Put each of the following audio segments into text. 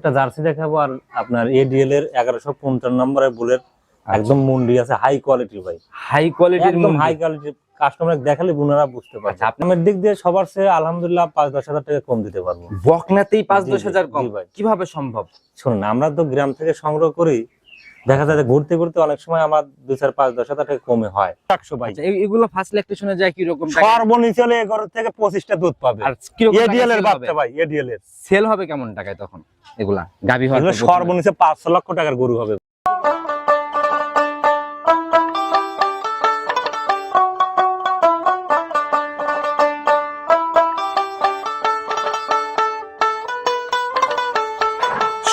একটা জার্সি দেখাবো আর আপনার এডিএল এর 1150 নম্বরের বুলের একদম মুন্ডি আছে, হাই কোয়ালিটি ভাই, হাই কোয়ালিটির একদম হাই কোয়ালিটি। কাস্টমার দেখালে বুনারা বুঝতে পারছে। আপনার দিক দিয়ে সবার চেয়ে আলহামদুলিল্লাহ 5-10 হাজার টাকা কম দিতে পারবো। বকনাতেই 5-10 হাজার কম ভাই, কিভাবে সম্ভব? শুনুন, আমরা তো গ্রাম থেকে সংগ্রহ করি, দেখা যায় ঘুরতে ঘুরতে অনেক সময় আমার 2-4-5-10 হাজার টাকা কমে হয় 100 ভাই। এগুলো ফার্স্ট ল্যাকটেশনে যায় কি রকম? সর্বনিম্ন হলে 11 থেকে 25টা দুধ পাবে। আর কি রকম এডিএল এর বাচ্চা ভাই, এডিএল এর সেল হবে কেমন টাকায় তখন? এগুলা গাবি হয় সর্বনিম্ন 5 লক্ষ টাকার গরু হবে।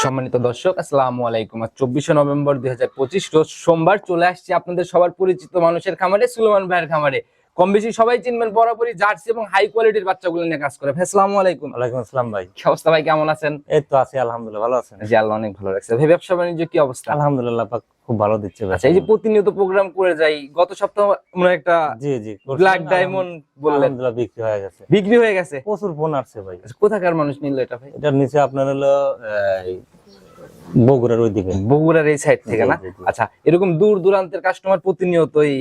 সম্মানিত দর্শক, আসসালামু আলাইকুম। 24 নভেম্বর 2025 রোজ সোমবার চলে আসছি আপনাদের সবার পরিচিত মানুষের খামারে, সুলেমান ভাইয়ের খামারে। কম বেশি সবাই চিনবেন, বরাবরই জার্সি এবং হাই কোয়ালিটির বাচ্চাগুলো নিয়ে কাজ করে। ভাই আসসালামু আলাইকুম। ওয়ালাইকুম আসসালাম ভাই। কি অবস্থা ভাই, কেমন আছেন? এই তো আছি আলহামদুলিল্লাহ, ভালো আছেন? জি আল্লাহ অনেক ভালো রাখছে। ভাই ব্যবসা বাণিজ্য কি অবস্থা? আলহামদুলিল্লাহ পাক খুব ভালো দিচ্ছে ভাই। আচ্ছা, এই যে প্রতিনিয়ত প্রোগ্রাম করে যাই, গত সপ্তাহ মনে একটা জি জি ব্ল্যাক ডায়মন্ড বললেন, আলহামদুলিল্লাহ বিক্রি হয়ে গেছে। বিক্রি হয়ে গেছে? প্রচুর ফোন আসছে ভাই। কোথাকার মানুষ নিল এটা ভাই? এটার নিচে আপনার হলো বগুড়ার ওইদিকে, বগুড়ার এই সাইড থেকে না? আচ্ছা, এরকম দূর দূরান্তের কাস্টমার প্রতিনিয়তই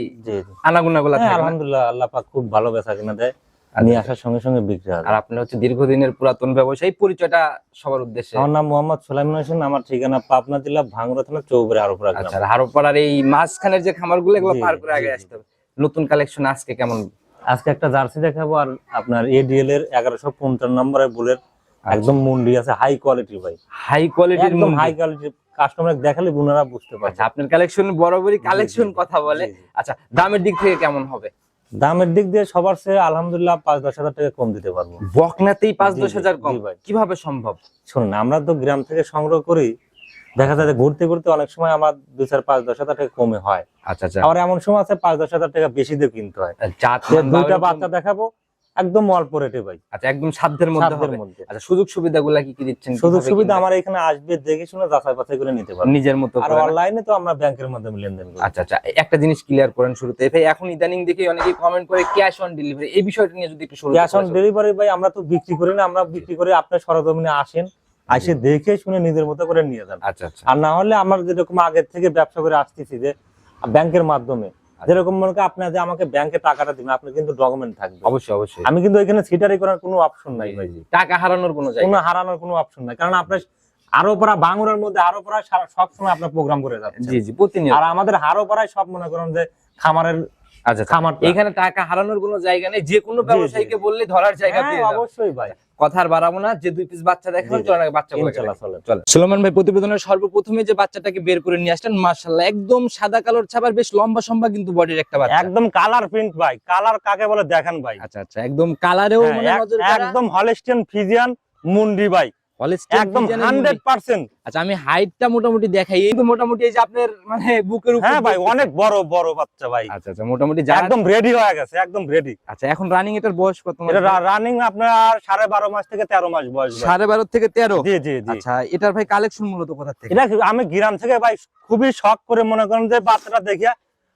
আনাগোনা গুলা থাকে? আলহামদুলিল্লাহ আল্লাহ পাক খুব ভালো বেচা কিনা দেয়, নিয়ে আসার সঙ্গে সঙ্গে বিক্রি হয়। আর আপনি হচ্ছে দীর্ঘদিনের পুরাতন ব্যবসায়ী, পরিচয়টা সবার উদ্দেশ্যে। আমার নাম মোহাম্মদ সুলাইমান হোসেন, আমার ঠিকানা পাবনা জেলা ভাঙ্গুড়া থানা চৌবাড়ি হারোপাড়া। আচ্ছা, হারোপাড়ার এই মাঝখানের যে খামারগুলো, এগুলো পার করে আগে আসতে হবে। নতুন কালেকশন আজকে কেমন? আজকে একটা জার্সি দেখাবো আর আপনার এডিএল এর 1150 নম্বরের বুলের একদম মুন্ডি আছে, হাই কোয়ালিটি ভাই, হাই কোয়ালিটির একদম হাই কোয়ালিটি। কাস্টমার দেখালে বুনারা বুঝতে পারছে। আপনার কালেকশন বরাবরই কালেকশন কথা বলে। আচ্ছা, দামের দিক থেকে কেমন হবে? দামের দিক দিয়ে সবার চেয়ে আলহামদুলিল্লাহ 5-10 হাজার টাকা কম দিতে পারবো। বকনাতেই 5-10 হাজার কম কিভাবে সম্ভব? শুনুন, আমরা তো গ্রাম থেকে সংগ্রহ করি, দেখা যায় ঘুরতে ঘুরতে অনেক সময় আমার 2-4-5-10 হাজার টাকা কমে হয়। আচ্ছা আচ্ছা। আবার এমন সময় আছে 5-10 হাজার টাকা বেশি দিয়ে কিনতে হয়। দুইটা বাচ্চা দেখাবো একদম অল্প রেটে ভাই। আচ্ছা, একদম সাধ্যের মধ্যে হবে। আচ্ছা, সুযোগ সুবিধাগুলো কি কি দিচ্ছেন? সুযোগ সুবিধা আমার এখানে আসবে, দেখে শুনে যাচাই বাছাই করে নিতে পারবে নিজের মতো। আর অনলাইনে তো আমরা ব্যাংকের মাধ্যমে লেনদেন করি। আচ্ছা আচ্ছা, একটা জিনিস ক্লিয়ার করেন শুরুতে ভাই। এখন ইদানিং দেখি অনেকেই কমেন্ট করে ক্যাশ অন ডেলিভারি, এই বিষয়টা নিয়ে যদি একটু শুরু। ক্যাশ অন ডেলিভারি ভাই আমরা তো বিক্রি করি না, আমরা বিক্রি করে আপনার সরজমিনে আসেন, এসে দেখে শুনে নিজের মতো করে নিয়ে যান। আচ্ছা আচ্ছা। আর না হলে আমার যেরকম আগের থেকে ব্যবসা করে আসতেছি যে ব্যাংকের মাধ্যমে, যেরকম মনে করেন আপনি যে আমাকে ব্যাংকে টাকাটা দিবেন, আপনার কিন্তু ডকুমেন্ট থাকবে। অবশ্যই অবশ্যই। আমি কিন্তু এখানে সিটারি করার কোনো অপশন নাই ভাই, টাকা হারানোর কোনো জায়গা, কোনো হারানোর কোনো অপশন নাই। কারণ আপনার হারোপাড়া ভাঙ্গুড়ার মধ্যে হারোপাড়া সব সময় আপনার প্রোগ্রাম করে যাচ্ছে। জি জি, প্রতিনিয়ত। আর আমাদের হারোপাড়ায় সব মনে করেন যে খামারের। আচ্ছা, খামার এখানে টাকা হারানোর কোনো জায়গা নেই, যে কোনো ব্যবসায়ীকে বললে ধরার জায়গা পেয়ে যাবে। অবশ্যই ভাই, কথার বাড়াবো না, যে দুই পিস বাচ্চা দেখাবেন চলে বাচ্চাগুলো চলে। সুলেমান ভাই, প্রতিবেদনের সর্বপ্রথমে যে বাচ্চাটাকে বের করে নিয়ে আসলেন, মাশাআল্লাহ একদম সাদা কালোর ছাপার, বেশ লম্বা সম্বা কিন্তু বডির একটা বাচ্চা, একদম কালার প্রিন্ট ভাই। কালার কাকে বলে দেখেন ভাই। আচ্ছা আচ্ছা, একদম কালারেও মানে নজর কাড়া, একদম হলস্টিয়ান ফ্রিজিয়ান মুন্ডি ভাই, একদম 100%। আচ্ছা, আমি হাইটটা মোটামুটি দেখাই, এই তো মোটামুটি এই যে আপনার মানে বুকের উপর। হ্যাঁ ভাই, অনেক বড় বড় বাচ্চা ভাই। আচ্ছা আচ্ছা, মোটামুটি একদম রেডি হয়ে গেছে, একদম রেডি। আচ্ছা, এখন রানিং এটার বয়স কত মাস? এটা রানিং আপনার 12.5 মাস থেকে 13 মাস বয়স। 12.5 থেকে 13? জি জি জি। আচ্ছা, এটার ভাই কালেকশন মূলত কোথা থেকে? এটা আমি গ্রাম থেকে ভাই খুবই শখ করে মনে করেন যে বাচ্চাটা দেখিয়া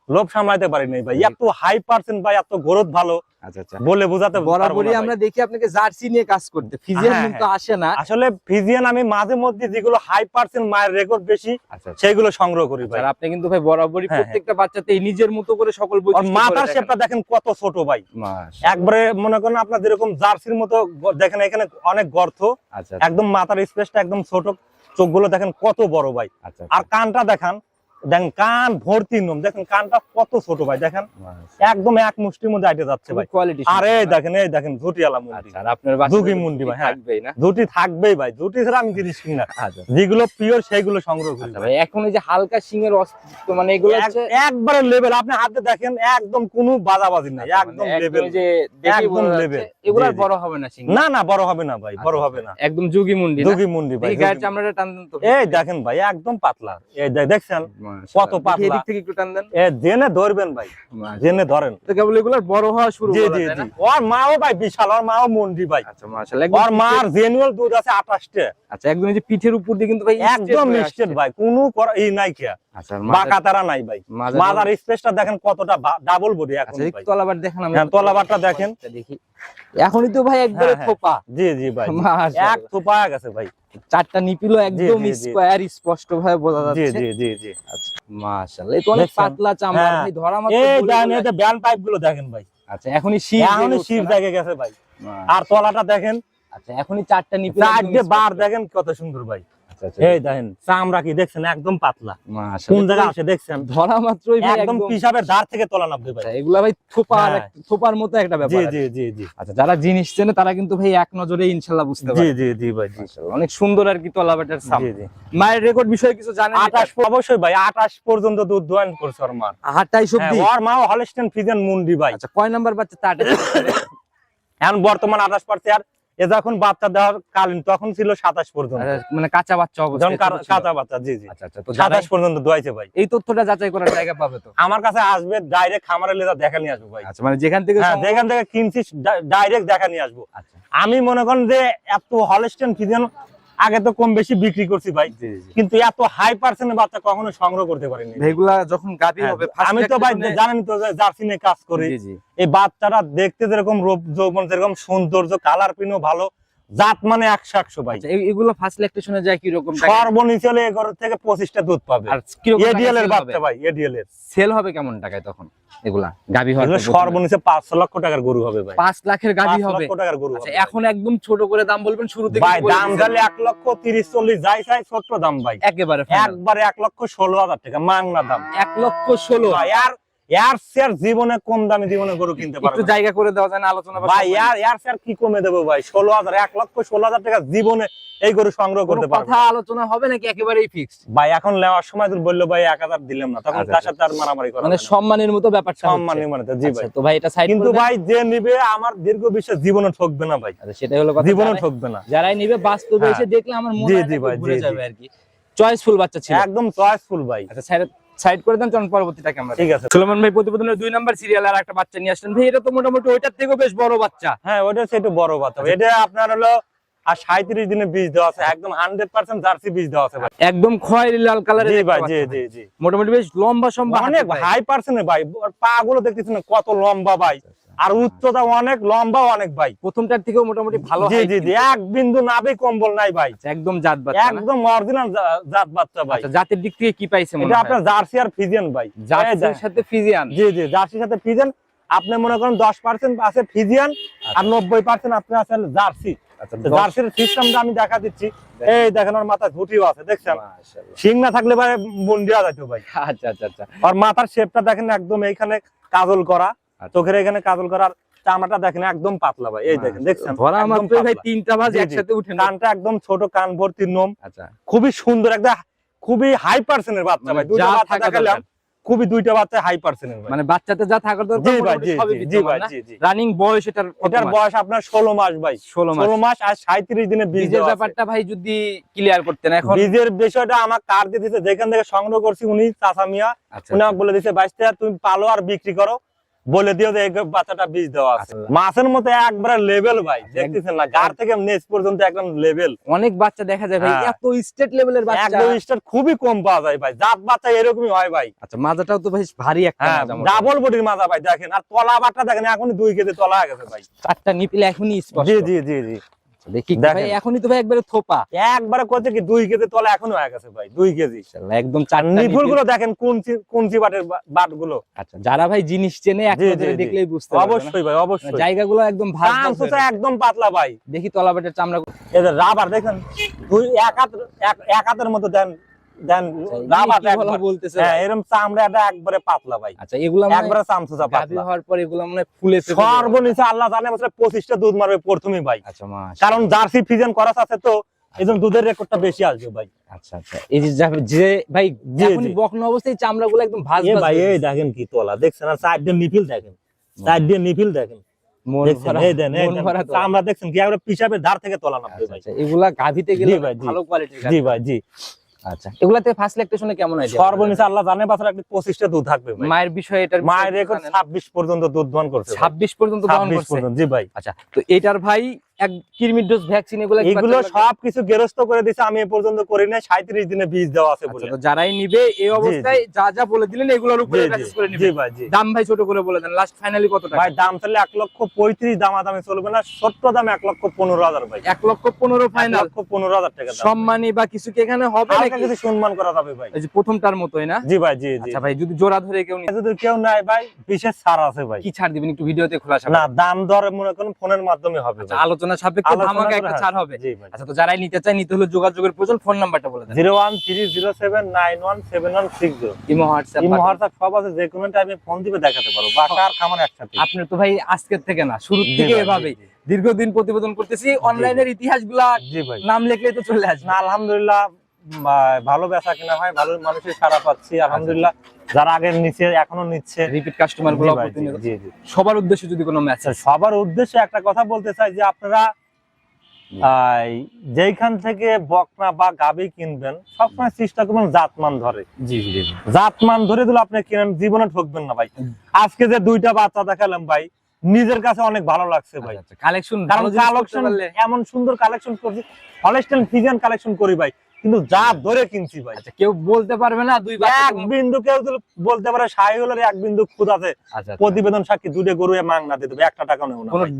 লোভ সামলাতে পারি নাই ভাই, এত হাই পার্সেন্ট ভাই, এত গ্রোথ ভালো। আচ্ছা আচ্ছা, বলে বোঝাতে বরাবরই আমরা দেখি আপনাকে জার্সি নিয়ে কাজ করতে, ফিজিয়ান কিন্তু আসে না। আসলে ফিজিয়ান আমি মাঝে মধ্যে যেগুলো হাই পার্সেন্ট, মায়ের রেকর্ড বেশি, সেগুলো সংগ্রহ করি ভাই। আর আপনি কিন্তু ভাই বরাবরই প্রত্যেকটা বাচ্চাতে নিজের মতো করে সকল বৈশিষ্ট্য। মাথার শেপটা দেখেন কত ছোট ভাই, একবারে মনে করেন আপনার যেরকম জার্সির মতো দেখেন, এখানে অনেক গর্ত, একদম মাথার স্পেসটা একদম ছোট, চোখগুলো দেখেন কত বড় ভাই। আর কানটা দেখেন, দেখেন কান ভর্তি নোম, দেখেন কানটা কত ছোট ভাই, দেখেন একদম এক মুষ্টির মধ্যে আইতে যাচ্ছে ভাই। আর এই দেখেন ঝুটিওয়ালা মুন্ডি, আর আপনার দুটি মুন্ডি ভাই থাকবেই না? দুটি থাকবেই ভাই, দুটি ছাড়া আমি জিনিস কিনি না। যেগুলো পিওর সেইগুলো সংগ্রহ করি ভাই। এখন এই যে হালকা সিংয়ের অস্তিত্ব, মানে এগুলো একবারে লেভেল, আপনি হাতে দেখেন একদম কোনো বাজাবাজি নাই, একদম লেভেল, যে একদম লেভেল। এগুলো বড় হবে না সিং? না না, বড় হবে না ভাই, বড় হবে না, একদম যুগী মুন্ডি। যুগী মুন্ডি ভাই। এই গায়ের চামড়াটা টান দেন তো। এই দেখেন ভাই, একদম পাতলা, এই দেখছেন কত পাতলা। এদিক থেকে একটু টান দেন। জেনে ধরবেন ভাই, জেনে ধরেন। তো কেবল এগুলোর বড় হওয়া শুরু জি হলো, জি তাই না? জি। ওর মাও ভাই বিশাল, ওর মাও মুন্ডি ভাই। আচ্ছা, মাশাআল্লাহ। ওর মার জেনুয়াল দুধ আছে 28টা। আচ্ছা একদম এই যে পিঠের উপর দিয়ে কিন্তু ভাই একদম স্ট্রেট ভাই, কোনো এই নাই কি আচ্ছা বাঁকা তারা নাই ভাই। মাজার স্পেসটা দেখেন কতটা ডাবল বডি এখন আচ্ছা ভাই। তলাবার দেখেন আমি হ্যাঁ তলাবারটা দেখেন দেখি এখনই তো ভাই একবারে থোপা। জি জি ভাই এক থোপা গেছে ভাই, চারটা নিপিলও একদম স্কয়ার স্পষ্ট ভাবে বোঝা যাচ্ছে। জি জি জি জি আচ্ছা মাশাআল্লাহ, এই তো অনেক পাতলা চামড়া ভাই, ধরা মাত্র এই দেখেন এই যে ব্যান্ড পাইপ গুলো দেখেন ভাই। আচ্ছা এখনই শীত দেখে গেছে ভাই। আর তলাটা দেখেন, আচ্ছা এখনই চারটা নিপিল চারটে বার দেখেন কত সুন্দর ভাই। আচ্ছা আচ্ছা এই দেখেন চামড়া কি দেখছেন একদম পাতলা, মাশাআল্লাহ কোন জায়গা আছে দেখছেন, ধরা মাত্রই ভাই একদম পিসাবের ধার থেকে তলা নামবে ভাই। এগুলা ভাই থোপার মতো একটা ব্যাপার। জি জি জি জি। আচ্ছা যারা জিনিস চেনে তারা কিন্তু ভাই এক নজরে ইনশাআল্লাহ বুঝতে পারবে। জি জি জি ভাই জি। অনেক সুন্দর আর কি তলাবাটার সাম। জি জি। মায়ের রেকর্ড বিষয়ে কিছু জানেন? 28 অবশ্যই ভাই, 28 পর্যন্ত দুধ দোয়ান করছে ওর মা। 28 অবধি? ওর মা হলস্টেইন ফ্রিজিয়ান মুন্ডি ভাই। আচ্ছা কয় নাম্বার বাচ্চা? 28 এখন বর্তমান 28 পারছে, আর এ যখন বাচ্চা দেওয়ার কালীন তখন ছিল 27 পর্যন্ত, মানে কাঁচা বাচ্চা অবস্থা। যখন কাঁচা বাচ্চা। জি জি। আচ্ছা আচ্ছা, তো 27 পর্যন্ত দোয়াইছে ভাই। এই তথ্যটা যাচাই করার জায়গা পাবে তো? আমার কাছে আসবে ডাইরেক্ট খামারে লেজা দেখা নিয়ে আসবো ভাই। আচ্ছা মানে যেখান থেকে যেখান থেকে কিনছি ডাইরেক্ট দেখা নিয়ে আসবো। আচ্ছা আমি মনে করেন যে এত হলস্টেইন ফ্রিজিয়ান আগে তো কম বেশি বিক্রি করছি ভাই, কিন্তু এত হাই পার্সেন্টের বাচ্চা কখনো সংগ্রহ করতে পারিনি। এগুলা যখন গাভী হবে, আমি তো ভাই জানেন তো জার্সি নিয়ে কাজ করি, এই বাচ্চাটা দেখতে যেরকম রূপ যৌবন, যেরকম সৌন্দর্য, কালার পিনও ভালো, জাত মানে 100 ভাই। এগুলো ফার্স্ট ল্যাকটেশনে যায় কি রকম? সর্বনিম্ন হলে এর থেকে 25টা দুধ পাবে। আর কি রকম এডিএল এর বাচ্চা ভাই, এডিএল এর সেল হবে কেমন টাকায় তখন? এগুলা গাভী হয় সর্বনিম্ন 5 লক্ষ টাকার গরু হবে ভাই। 5 লাখের গাভী হবে? 5 লক্ষ টাকার গরু। আচ্ছা এখন একদম ছোট করে দাম বলবেন শুরুতে? ভাই দাম গেলে 1,30,40 যাই চাই, ছোট দাম ভাই একেবারে 1,16,000 টাকা মাংনা দাম। 1,16,000 ভাই। আর এর শেয়ার জীবনে কম দামে জীবনে গরু কিনতে পারবে। একটু জায়গা করে দেওয়া যায় না আলোচনা? ভাই এর শেয়ার কি কমে দেবো ভাই? 16,000 1,16,000 টাকা জীবনে এই গরু সংগ্রহ করতে পারবে। কথা আলোচনা হবে নাকি একেবারেই ফিক্সড? ভাই এখন নেওয়ার সময় তুই বললো ভাই 1,000 দিলাম না, তখন তার সাথে আর মারামারি করা মানে সম্মানের মতো ব্যাপারটা, সম্মানের মানে। জি ভাই। তো ভাই এটা সাইড কিন্তু ভাই যে নিবে আমার দীর্ঘ বিশ্বাস জীবনে ঠকবে না ভাই। আচ্ছা সেটাই হলো কথা, জীবনে ঠকবে না। যারাই নিবে বাস্তবে এসে দেখলে আমার মনে হয় ঘুরে যাবে আর কি। চয়েসফুল বাচ্চা ছিল, একদম চয়েসফুল ভাই। আচ্ছা সাইড করে দেন, চলুন পরবর্তীটাকে আমরা। ঠিক আছে। সুলেমান ভাই প্রতিবেদনের 2 নাম্বার সিরিয়াল আর একটা বাচ্চা নিয়ে আসলেন ভাই, এটা তো মোটামুটি ওইটার থেকেও বেশ বড় বাচ্চা। হ্যাঁ ওটা একটু বড় বাচ্চা। এটা আপনার হলো আর 37 দিনে বীজ দেওয়া আছে, একদম 100% জার্সি বীজ দেওয়া আছে ভাই, একদম খয়েরি লাল কালারের। জি ভাই জি জি জি। মোটামুটি বেশ লম্বা সম্ভব, অনেক হাই পার্সেন্টের ভাই। পা গুলো দেখতেছেন কত লম্বা ভাই, আর উচ্চতা অনেক লম্বা অনেক ভাই। প্রথমটার থেকেও মোটামুটি ভালো। জি জি জি। এক বিন্দু নাভি কম্বল নাই ভাই, একদম জাত বাচ্চা, একদম অরিজিনাল জাত বাচ্চা ভাই। আচ্ছা জাতের দিক থেকে কি পাইছে? এটা আপনার জার্সি আর ফ্রিজিয়ান ভাই। জার্সির সাথে ফ্রিজিয়ান? জি জি জার্সির সাথে ফ্রিজিয়ান। আপনি মনে করেন 10% আছে ফ্রিজিয়ান আর 90% আপনি আছেন জার্সি। জার্সির সিস্টেমটা আমি দেখা দিচ্ছি। এই দেখেন ওর মাথায় ঝুঁটিও আছে, দেখছেন? শিং না থাকলে ভাই মুন্ডিয়া যাইতো ভাই। আচ্ছা আচ্ছা আচ্ছা। আর মাথার শেপটা দেখেন একদম এইখানে কাজল করা, চোখের এখানে কাজল করা, চামড়াটা দেখেন একদম পাতলা ভাই। এই দেখেন, দেখছেন? ধরা মাত্রই ভাই 3টা ভাঁজ একসাথে উঠে। কানটা একদম ছোট, কান ভর্তি নোম। আচ্ছা খুবই সুন্দর, একদম খুবই হাই পার্সেন্টের বাচ্চা ভাই। দুইটা বাচ্চা দেখালাম, খুবই দুইটা বাচ্চা হাই পার্সেন্টের ভাই। মানে বাচ্চাতে যা থাকার দরকার জি ভাই জি জি ভাই জি জি। রানিং বয়স এটার বয়স আপনার 16 মাস ভাই। 16 মাস আর 37 দিনে বীজের ব্যাপারটা ভাই যদি ক্লিয়ার করতেন। এখন বীজের বিষয়টা আমার কার্ড দিয়ে দিতে, যেখান থেকে সংগ্রহ করছি উনি চাচা মিয়া, উনি আমাকে বলে দিয়েছে 22 টাকা তুমি পালো আর বিক্রি করো, বলে দিও যে এই বাচ্চাটা বীজ দেওয়া আছে। মাছের মতো একবারে লেভেল ভাই, দেখতেছেন না? গার থেকে নেস পর্যন্ত একদম লেভেল। অনেক বাচ্চা দেখা যায় ভাই এত স্টেট লেভেলের বাচ্চা, একদম স্টেট খুবই কম পাওয়া যায় ভাই। জাত বাচ্চা এরকমই হয় ভাই। আচ্ছা মাজাটাও তো ভাই ভারী একটা মাজা, ডাবল বডির মাজা ভাই। দেখেন আর তলা বাটা দেখেন, এখনই 2 কেজি তলা হয়ে গেছে ভাই। চারটা নিপিল এখনই স্পষ্ট। জি জি জি জি। দেখি ভাই এখনই তো ভাই একবারে থোপা, একবারে কত কি 2 কেজি তলা এখনো হয়ে গেছে ভাই। 2 কেজি একদম। চারটা নিপুল গুলো দেখেন, কোনচি বাটের বাট গুলো। আচ্ছা যারা ভাই জিনিস চেনে এক নজরে দেখলেই বুঝতে পারবে। অবশ্যই ভাই অবশ্যই। জায়গাগুলো একদম ভাঁজ একদম পাতলা ভাই। দেখি তলা বাটের চামড়া, এদের রাবার দেখেন, এক হাতের মতো দেন দেন রাবার বলতেছে। হ্যাঁ এরকম চামড়াটা একবারে পাতলা ভাই। আচ্ছা এগুলা একবারে চামচুচা পাতলা হওয়ার পর এগুলা মানে ফুলেছে সর্বনিম্ন আল্লাহ জানে 25টা দুধ মারবে প্রথমেই ভাই। আচ্ছা মাস, কারণ জার্সি ফ্রিজিয়ান করাস আছে তো এইজন্য দুধের রেকর্ডটা বেশি আসবে ভাই। আচ্ছা আচ্ছা। এই যে ভাই এখন বকনা অবস্থায় চামড়াগুলো একদম ভাঁজ ভাই। এই দেখেন কি তলা, দেখছেন? আর সাইড দিয়ে নিপিল দেখেন, সাইড দিয়ে নিপিল দেখেন, চামড়া দেখছেন কি একবারে পিছাবের ধার থেকে তলা নামবে ভাই। এগুলা গাভিতে গেলে ভালো কোয়ালিটির। জি ভাই জি। আচ্ছা এগুলাতে ফার্স্ট ল্যাকটেশনে কেমন হয়? সর্বনিম্ন আল্লাহ জানে বাছার একটা 25টা দুধ থাকবে ভাই। মায়ের বিষয়ে এটার মায়ের রেকর্ড 26 পর্যন্ত দুধ দহন করছে। 26 পর্যন্ত দহন করছে? জি ভাই। আচ্ছা তো এটার ভাই এক কৃমির ডোজ ভ্যাকসিন এগুলো কি এগুলো বাচ্চাগুলো- সবকিছু গেরস্ত করে দিছে, আমি এ পর্যন্ত করি নাই, 37 দিনে বীজ দেওয়া আছে বলে। আচ্ছা, তো যারাই নিবে এই অবস্থায় যা যা বলে দিলেন এগুলোর উপরে জি, জি, মেসেজ করে জি নিবে। ভাই, জি। দাম ভাই ছোট করে বলে দেন, লাস্ট ফাইনালি কত টাকা? ভাই দাম তাহলে 1,35,000, দামাদামি চলবে না, ছোট্ট দাম 1,15,000 ভাই। 1,15,000 ফাইনাল। 1,15,000 টাকা দাম। সম্মানী বা কিছু কি এখানে হবে হালকা নাকি? কিছু সম্মান করা যাবে ভাই। এই যে প্রথমটার মতোই না? জি ভাই, জি জি। আচ্ছা ভাই, যদি জোড়া ধরে কেউ নিয়ে যদি কেউ নাই ভাই, বিশেষ ছাড় আছে ভাই। কি ছাড় দিবেন একটু ভিডিওতে খোলাসা না, করেন। দাম দর মনে করুন ফোনের মাধ্যমে হবে আচ্ছা, ভাই। আলোচনা সাপেক্ষে আলোচনা ধামাকা করে, একটা হ্যাঁ। ছাড় হবে। জি ভাই। আচ্ছা, তো যারাই নিতে চায়, নিতে হলে যোগাযোগের প্রয়োজন, ফোন নাম্বারটা বলে দেন। 01307917160। ইমো হোয়াটসঅ্যাপ ইমো হোয়াটসঅ্যাপ সব আছে, যে কোনো টাইমে ফোন দিবে দেখাতে পারো, বাসা আর খামার একসাথে। আপনার তো ভাই আজকের থেকে না, শুরু জি থেকে ভাই, এভাবেই জি, জি। দীর্ঘদিন প্রতিবেদন করতেছি, অনলাইনের ইতিহাসগুলা জি ভাই। নাম লিখলেই তো চলে আসবে। না, আলহামদুলিল্লাহ ভালো বেচা কিনা হয়, ভালো মানুষের সাড়া পাচ্ছি আলহামদুলিল্লাহ। যারা আগে নিচ্ছে এখনো নিচ্ছে। রিপিট কাস্টমার গুলো জি ভাই, প্রতিনিয়ত। জি, জি। সবার উদ্দেশ্যে যদি কোনো মেসেজ। আচ্ছা, সবার উদ্দেশ্যে একটা কথা বলতে চাই যে আপনারা যেইখান থেকে বকনা বা গাবি কিনবেন সবসময় চেষ্টা করবেন জাতমান ধরে। জি জি জি। জাতমান ধরে দিলে আপনি কিনেন, জীবনে ঠকবেন না ভাই। আজকে যে 2টা বাচ্চা দেখালাম ভাই, নিজের কাছে অনেক ভালো লাগছে ভাই। আচ্ছা, কালেকশন কারণ কালেকশন এমন সুন্দর কালেকশন করছি, হলস্টাইন ফ্রিজিয়ান কালেকশন করি ভাই, কিন্তু জাত ধরে কিনছি ভাই। আচ্ছা, কেউ বলতে পারবে না দুই বাচ্চা এক বিন্দু কেউ যদি বলতে পারে শাহিওয়ালের এক বিন্দু খুদ আছে, আচ্ছা, প্রতিবেদন সাক্ষী 2টা গরু মাংনা দিয়ে দেবে, 1 টাকা নেব না কোন ভাই।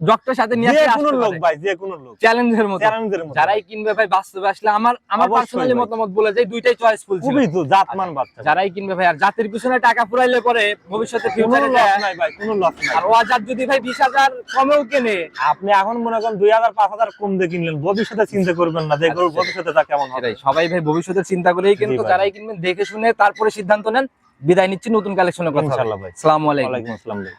ডক্টর সাথে নিয়ে যে আসতে কোনো লোক পারে ভাই, যে কোনো লোক, চ্যালেঞ্জের মতো। চ্যালেঞ্জের মতো। যারাই কিনবে ভাই বাস্তবে আসলে আমার অবশ্যই পার্সোনালি ভাই। মতামত বলে যায় দুইটাই চয়েসফুল ছিল। খুবই তো জাতমান বাচ্চা। যারাই কিনবে ভাই, আর জাতের পিছনে টাকা ফুরাইলে পরে ভবিষ্যতে কোনো ফিউচারে লস নাই ভাই, কোনো লস নাই। আর ওয়াজার যদি ভাই 20,000 কমেও কেনে, আপনি এখন মনে করেন 2,000 5,000 কম দিয়ে কিনলেন, ভবিষ্যতে চিন্তা করবেন না যে গরুর ভবিষ্যতে তা কেমন হবে। সেটাই, সবাই ভাই ভবিষ্যতের চিন্তা করেই কিন্তু জি ভাই। যারাই কিনবেন দেখে শুনে তারপরে সিদ্ধান্ত নেন। বিদায় নিচ্ছি, নতুন কালেকশনের কথা হবে। ইনশাআল্লাহ ভাই। আসসালামু আলাইকুম। ওয়ালাইকুম আসসালাম ভাই।